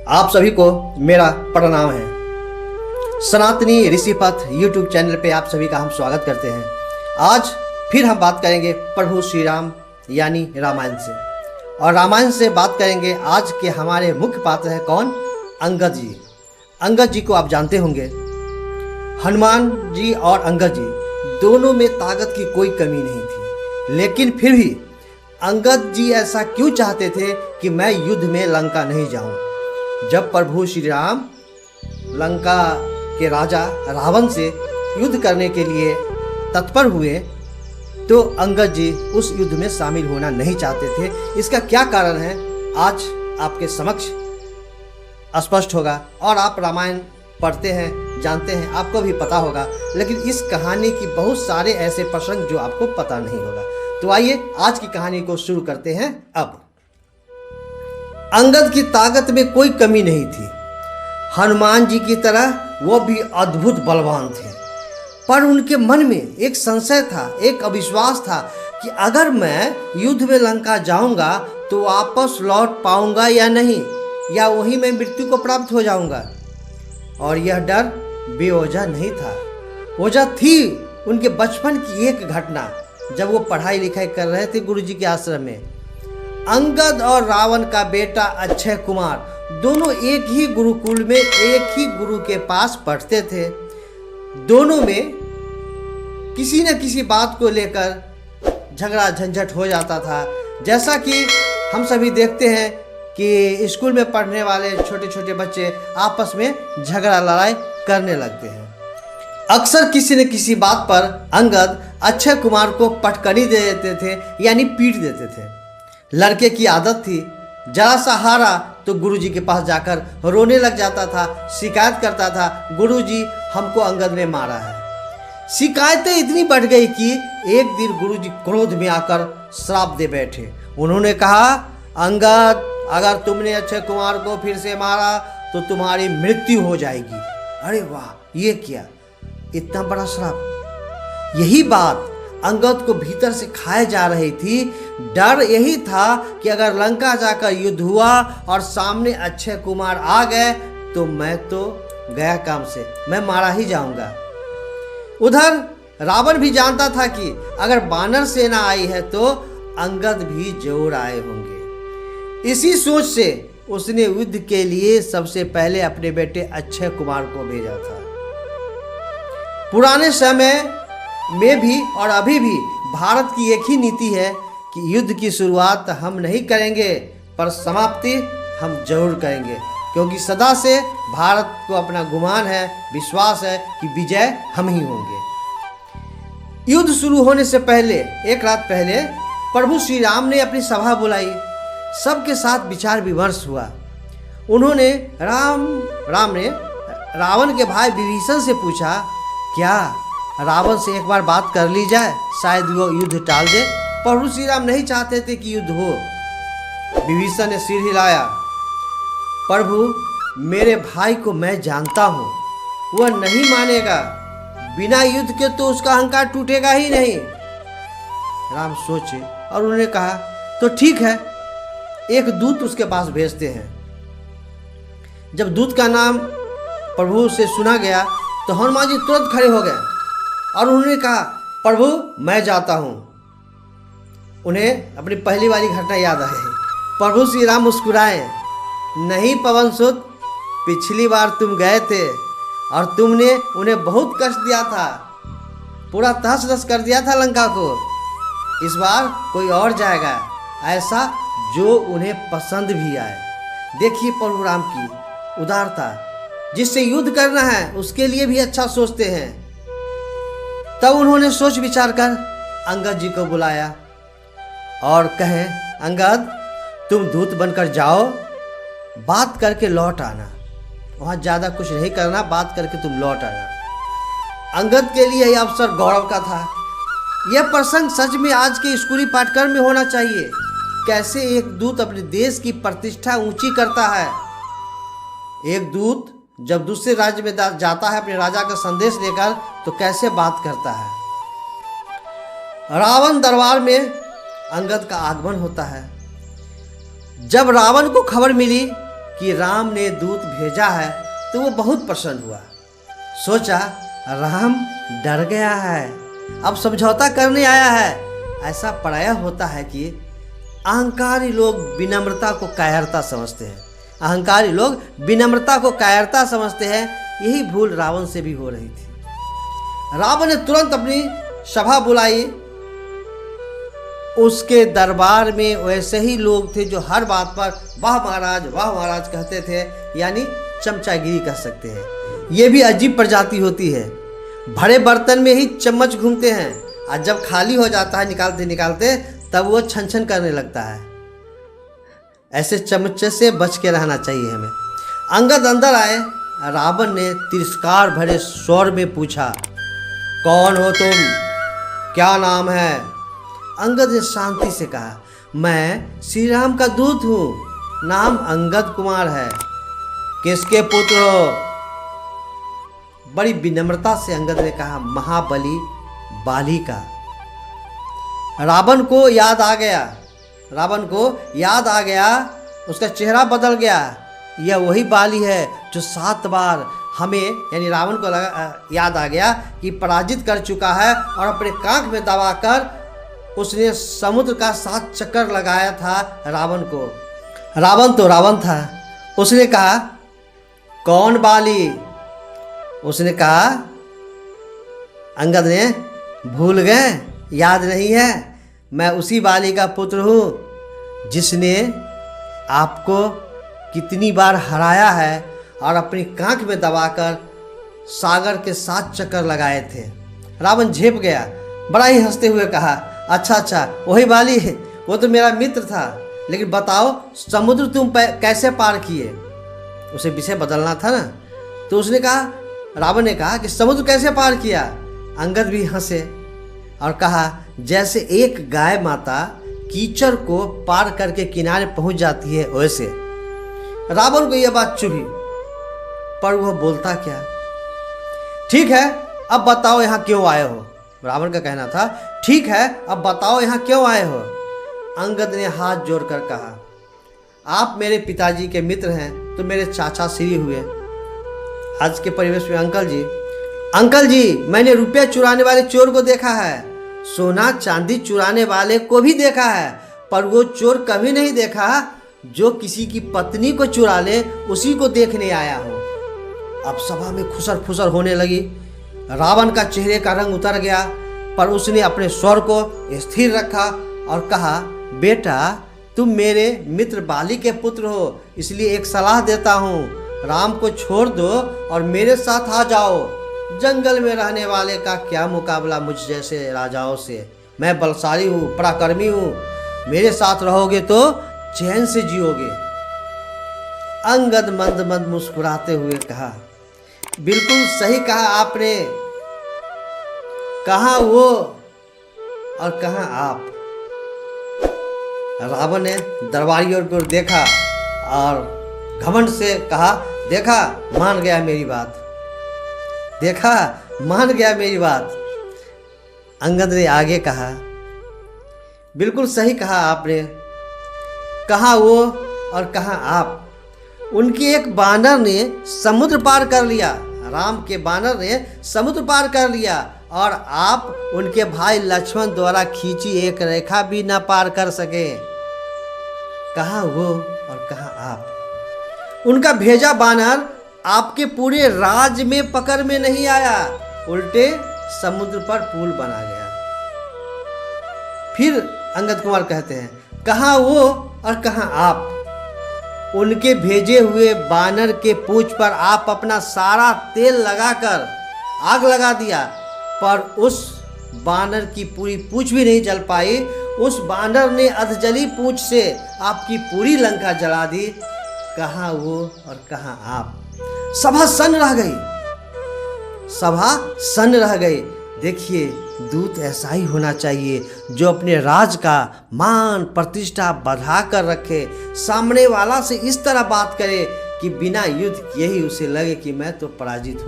आप सभी को मेरा प्रणाम है। सनातनी ऋषिपथ यूट्यूब चैनल पे आप सभी का हम स्वागत करते हैं। आज फिर हम बात करेंगे प्रभु श्री राम यानी रामायण से, और रामायण से बात करेंगे। आज के हमारे मुख्य पात्र हैं कौन? अंगद जी। अंगद जी को आप जानते होंगे। हनुमान जी और अंगद जी दोनों में ताकत की कोई कमी नहीं थी, लेकिन फिर भी अंगद जी ऐसा क्यों चाहते थे कि मैं युद्ध में लंका नहीं जाऊं। जब प्रभु श्री राम लंका के राजा रावण से युद्ध करने के लिए तत्पर हुए तो अंगद जी उस युद्ध में शामिल होना नहीं चाहते थे। इसका क्या कारण है आज आपके समक्ष स्पष्ट होगा, और आप रामायण पढ़ते हैं, जानते हैं, आपको भी पता होगा। लेकिन इस कहानी की बहुत सारे ऐसे प्रसंग जो आपको पता नहीं होगा। तो आइए आज की कहानी को शुरू करते हैं। अब अंगद की ताकत में कोई कमी नहीं थी। हनुमान जी की तरह वो भी अद्भुत बलवान थे, पर उनके मन में एक संशय था, एक अविश्वास था कि अगर मैं युद्ध में लंका जाऊंगा तो वापस लौट पाऊंगा या नहीं, या वहीं मैं मृत्यु को प्राप्त हो जाऊंगा। और यह डर बेवजह नहीं था, वजह थी उनके बचपन की एक घटना। जब वो पढ़ाई लिखाई कर रहे थे गुरुजी के आश्रम में, अंगद और रावण का बेटा अक्षय कुमार दोनों एक ही गुरुकुल में एक ही गुरु के पास पढ़ते थे। दोनों में किसी न किसी बात को लेकर झगड़ा झंझट हो जाता था। जैसा कि हम सभी देखते हैं कि स्कूल में पढ़ने वाले छोटे छोटे बच्चे आपस में झगड़ा लड़ाई करने लगते हैं। अक्सर किसी न किसी बात पर अंगद अक्षय कुमार को पटकनी दे देते थे, यानी पीट देते थे। लड़के की आदत थी, जरा सा हारा तो गुरुजी के पास जाकर रोने लग जाता था, शिकायत करता था, गुरुजी हमको अंगद ने मारा है। शिकायतें इतनी बढ़ गई कि एक दिन गुरुजी क्रोध में आकर श्राप दे बैठे। उन्होंने कहा, अंगद अगर तुमने अक्षय कुमार को फिर से मारा तो तुम्हारी मृत्यु हो जाएगी। अरे वाह, ये क्या, इतना बड़ा श्राप। यही बात अंगद को भीतर से खाए जा रही थी। डर यही था कि अगर लंका जाकर युद्ध हुआ और सामने अक्षय कुमार आ गए तो मैं तो गया काम से, मैं मारा ही जाऊंगा। उधर रावण भी जानता था कि अगर वानर सेना आई है तो अंगद भी जरूर आए होंगे। इसी सोच से उसने युद्ध के लिए सबसे पहले अपने बेटे अक्षय कुमार को भेजा था। पुराने समय में भी और अभी भी भारत की एक ही नीति है कि युद्ध की शुरुआत हम नहीं करेंगे पर समाप्ति हम जरूर करेंगे, क्योंकि सदा से भारत को अपना गुमान है, विश्वास है कि विजय हम ही होंगे। युद्ध शुरू होने से पहले, एक रात पहले, प्रभु श्री राम ने अपनी सभा बुलाई। सबके साथ विचार विमर्श हुआ। उन्होंने राम ने रावण के भाई विभीषण से पूछा, क्या रावण से एक बार बात कर ली जाए, शायद वो युद्ध टाल दे। प्रभु श्री राम नहीं चाहते थे कि युद्ध हो। विभीषण ने सिर हिलाया, प्रभु मेरे भाई को मैं जानता हूँ, वह नहीं मानेगा। बिना युद्ध के तो उसका अहंकार टूटेगा ही नहीं। राम सोचे और उन्होंने कहा, तो ठीक है, एक दूत उसके पास भेजते हैं। जब दूत का नाम प्रभु से सुना गया तो हनुमान जी तुरंत खड़े हो गए और उन्होंने कहा, प्रभु मैं जाता हूँ। उन्हें अपनी पहली वाली घटना याद आई। प्रभु श्री राम मुस्कुराए, नहीं पवन सुत, पिछली बार तुम गए थे और तुमने उन्हें बहुत कष्ट दिया था, पूरा तहस नहस कर दिया था लंका को। इस बार कोई और जाएगा, ऐसा जो उन्हें पसंद भी आए। देखिए प्रभु राम की उदारता, जिससे युद्ध करना है उसके लिए भी अच्छा सोचते हैं। तब उन्होंने सोच विचार कर अंगद जी को बुलाया और कहे, अंगद तुम दूत बनकर जाओ, बात करके लौट आना। वहाँ ज़्यादा कुछ नहीं करना, बात करके तुम लौट आना। अंगद के लिए यह अवसर गौरव का था। यह प्रसंग सच में आज के स्कूली पाठ्यक्रम में होना चाहिए। कैसे एक दूत अपने देश की प्रतिष्ठा ऊंची करता है। एक दूत जब दूसरे राज्य में जाता है अपने राजा का संदेश लेकर तो कैसे बात करता है। रावण दरबार में अंगद का आगमन होता है। जब रावण को खबर मिली कि राम ने दूत भेजा है तो वो बहुत प्रसन्न हुआ। सोचा राम डर गया है, अब समझौता करने आया है। ऐसा प्रायः होता है कि अहंकारी लोग विनम्रता को कायरता समझते हैं। अहंकारी लोग विनम्रता को कायरता समझते हैं। यही भूल रावण से भी हो रही थी। रावण ने तुरंत अपनी सभा बुलाई। उसके दरबार में वैसे ही लोग थे जो हर बात पर वाह महाराज कहते थे, यानी चमचागिरी कह सकते हैं। ये भी अजीब प्रजाति होती है। भरे बर्तन में ही चम्मच घूमते हैं और जब खाली हो जाता है निकालते निकालते तब वो छन छन करने लगता है। ऐसे चमचे से बच के रहना चाहिए हमें। अंगद अंदर आए। रावण ने तिरस्कार भरे स्वर में पूछा, कौन हो तुम, क्या नाम है? अंगद ने शांति से कहा, मैं श्री राम का दूत हूँ, नाम अंगद कुमार है। किसके पुत्र हो? बड़ी विनम्रता से अंगद ने कहा, महाबली बाली का। रावण को याद आ गया। उसका चेहरा बदल गया। यह वही बाली है जो 7 बार हमें, यानी रावण को याद आ गया कि पराजित कर चुका है और अपने कांख में दबाकर उसने समुद्र का 7 चक्कर लगाया था रावण को। रावण तो रावण था। उसने कहा, कौन बाली? उसने कहा, अंगद ने, भूल गए, याद नहीं है? मैं उसी बाली का पुत्र हूँ जिसने आपको कितनी बार हराया है और अपनी कांख में दबाकर सागर के 7 चक्कर लगाए थे। रावण झेप गया। बड़ा ही हंसते हुए कहा, अच्छा वही बाली है, वो तो मेरा मित्र था। लेकिन बताओ समुद्र तुम कैसे पार किए? उसे विषय बदलना था ना। तो उसने कहा, रावण ने कहा कि समुद्र कैसे पार किया? अंगद भी हंसे और कहा, जैसे एक गाय माता कीचड़ को पार करके किनारे पहुंच जाती है वैसे। रावण को यह बात चुभी, पर वह बोलता क्या। ठीक है, अब बताओ यहाँ क्यों आए हो? रावण का कहना था, ठीक है, अब बताओ यहाँ क्यों आए हो? अंगद ने हाथ जोड़कर कहा, आप मेरे पिताजी के मित्र हैं तो मेरे चाचा श्री हुए। आज के परिवेश में अंकल जी, मैंने रुपया चुराने वाले चोर को देखा है, सोना चांदी चुराने वाले को भी देखा है, पर वो चोर कभी नहीं देखा जो किसी की पत्नी को चुरा ले, उसी को देखने आया हूँ। अब सभा में खुसर फुसर होने लगी। रावण का चेहरे का रंग उतर गया, पर उसने अपने स्वर को स्थिर रखा और कहा, बेटा तुम मेरे मित्र बाली के पुत्र हो, इसलिए एक सलाह देता हूँ, राम को छोड़ दो और मेरे साथ आ जाओ। जंगल में रहने वाले का क्या मुकाबला मुझ जैसे राजाओं से। मैं बलशाली हूँ, पराक्रमी हूँ, मेरे साथ रहोगे तो चैन से जियोगे। अंगद मंद मंद मुस्कुराते हुए कहा, बिल्कुल सही कहा आपने। कहाँ वो और कहाँ आप? रावण ने दरबारियों को देखा और घमंड से कहा, देखा मान गया मेरी बात। अंगद ने आगे कहा, बिल्कुल सही कहा आपने। कहाँ वो और कहाँ आप? उनके एक बानर ने समुद्र पार कर लिया, राम के बानर ने समुद्र पार कर लिया, और आप उनके भाई लक्ष्मण द्वारा खींची एक रेखा भी न पार कर सके। कहाँ वो और कहाँ आप? उनका भेजा बानर आपके पूरे राज में पकड़ में नहीं आया, उल्टे समुद्र पर पुल बना गया। फिर अंगद कुमार कहते हैं, कहाँ वो और कहाँ आप? उनके भेजे हुए बानर के पूंछ पर आप अपना सारा तेल लगाकर आग लगा दिया, पर उस बानर की पूरी पूंछ भी नहीं जल पाई। उस बानर ने अधजली पूंछ से आपकी पूरी लंका जला दी। कहाँ वो और कहाँ आप? सभा सन्न रह गई। देखिए, दूत ऐसा ही होना चाहिए जो अपने राज का मान प्रतिष्ठा बढ़ा कर रखे, सामने वाला से इस तरह बात करे कि बिना युद्ध किए ही उसे लगे कि मैं तो पराजित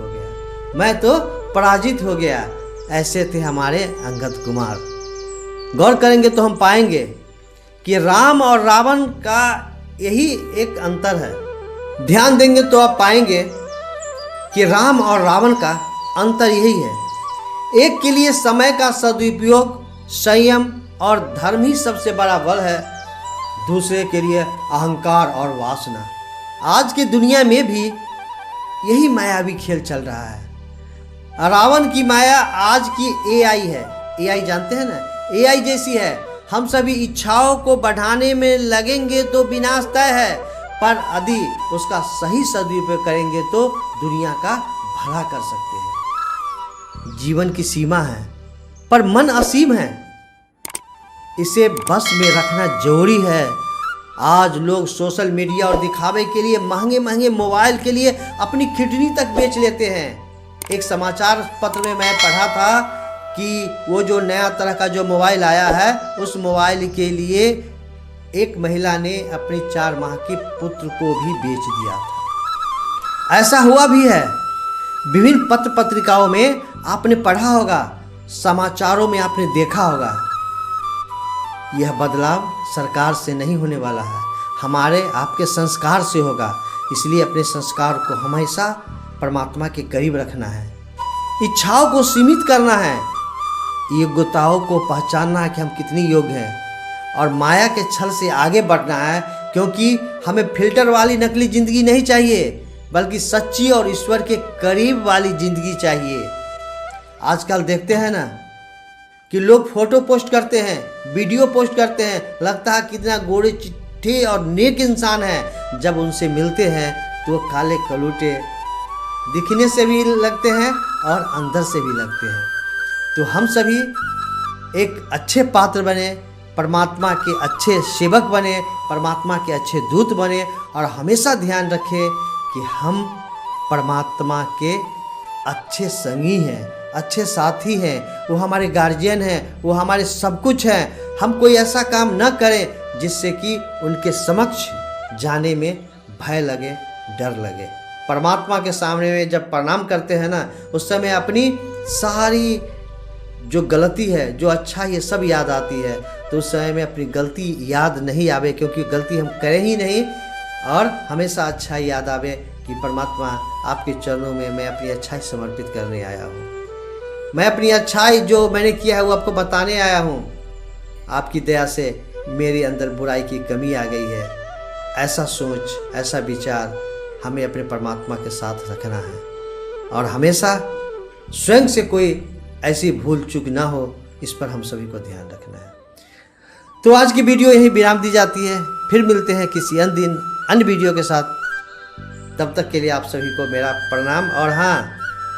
हो गया। ऐसे थे हमारे अंगद कुमार। गौर करेंगे तो हम पाएंगे कि राम और रावण का यही एक अंतर है। ध्यान देंगे तो आप पाएंगे कि राम और रावण का अंतर यही है। एक के लिए समय का सदुपयोग, संयम और धर्म ही सबसे बड़ा बल है, दूसरे के लिए अहंकार और वासना। आज की दुनिया में भी यही मायावी खेल चल रहा है। रावण की माया आज की एआई है। एआई जानते हैं ना, एआई जैसी है। हम सभी इच्छाओं को बढ़ाने में लगेंगे तो विनाश तय है, पर यदि उसका सही सदुपयोग करेंगे तो दुनिया का भला कर सकते हैं। जीवन की सीमा है पर मन असीम है, इसे बस में रखना जरूरी है। आज लोग सोशल मीडिया और दिखावे के लिए महंगे महंगे मोबाइल के लिए अपनी किडनी तक बेच लेते हैं। एक समाचार पत्र में मैं पढ़ा था कि वो जो नया तरह का जो मोबाइल आया है, उस मोबाइल के लिए एक महिला ने अपने 4 माह के पुत्र को भी बेच दिया था। ऐसा हुआ भी है। विभिन्न पत्र पत्रिकाओं में आपने पढ़ा होगा, समाचारों में आपने देखा होगा। यह बदलाव सरकार से नहीं होने वाला है, हमारे आपके संस्कार से होगा। इसलिए अपने संस्कार को हमेशा परमात्मा के करीब रखना है, इच्छाओं को सीमित करना है, योग्यताओं को पहचानना है कि हम कितनी योग्य हैं, और माया के छल से आगे बढ़ना है। क्योंकि हमें फिल्टर वाली नकली ज़िंदगी नहीं चाहिए, बल्कि सच्ची और ईश्वर के करीब वाली ज़िंदगी चाहिए। आजकल देखते हैं ना कि लोग फोटो पोस्ट करते हैं, वीडियो पोस्ट करते हैं, लगता है कितना गोरे चिट्ठे और नेक इंसान है। जब उनसे मिलते हैं तो वो काले कलूटे दिखने से भी लगते हैं और अंदर से भी लगते हैं। तो हम सभी एक अच्छे पात्र बने, परमात्मा के अच्छे सेवक बने, परमात्मा के अच्छे दूत बने, और हमेशा ध्यान रखें कि हम परमात्मा के अच्छे संगी हैं, अच्छे साथी हैं। वो हमारे गार्जियन हैं, वो हमारे सब कुछ हैं। हम कोई ऐसा काम न करें जिससे कि उनके समक्ष जाने में भय लगे, डर लगे। परमात्मा के सामने में जब प्रणाम करते हैं ना, उस समय अपनी सारी जो गलती है, जो अच्छा ये सब याद आती है। तो उस समय में अपनी गलती याद नहीं आवे, क्योंकि गलती हम करें ही नहीं, और हमेशा अच्छा याद आवे कि परमात्मा आपके चरणों में मैं अपनी अच्छाई समर्पित करने आया हूँ। मैं अपनी अच्छाई जो मैंने किया है वो आपको बताने आया हूँ। आपकी दया से मेरे अंदर बुराई की कमी आ गई है। ऐसा सोच, ऐसा विचार हमें अपने परमात्मा के साथ रखना है, और हमेशा स्वयं से कोई ऐसी भूल चूक ना हो, इस पर हम सभी को ध्यान रखना है। तो आज की वीडियो यही विराम दी जाती है। फिर मिलते हैं किसी अन्य दिन अन्य वीडियो के साथ। तब तक के लिए आप सभी को मेरा प्रणाम। और हाँ,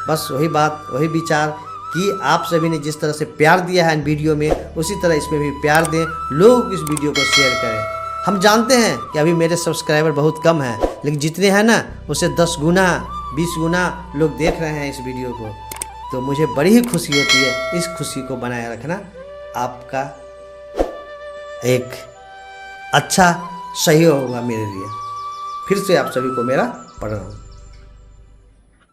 बस वही बात, वही विचार कि आप सभी ने जिस तरह से प्यार दिया है इन वीडियो में, उसी तरह इसमें भी प्यार दें। लोग इस वीडियो को शेयर करें। हम जानते हैं कि अभी मेरे सब्सक्राइबर बहुत कम हैं, लेकिन जितने हैं ना, उससे 10 गुना 20 गुना लोग देख रहे हैं इस वीडियो को। तो मुझे बड़ी ही खुशी होती है। इस खुशी को बनाए रखना आपका एक अच्छा सहयोग होगा मेरे लिए। फिर से आप सभी को मेरा प्रणाम।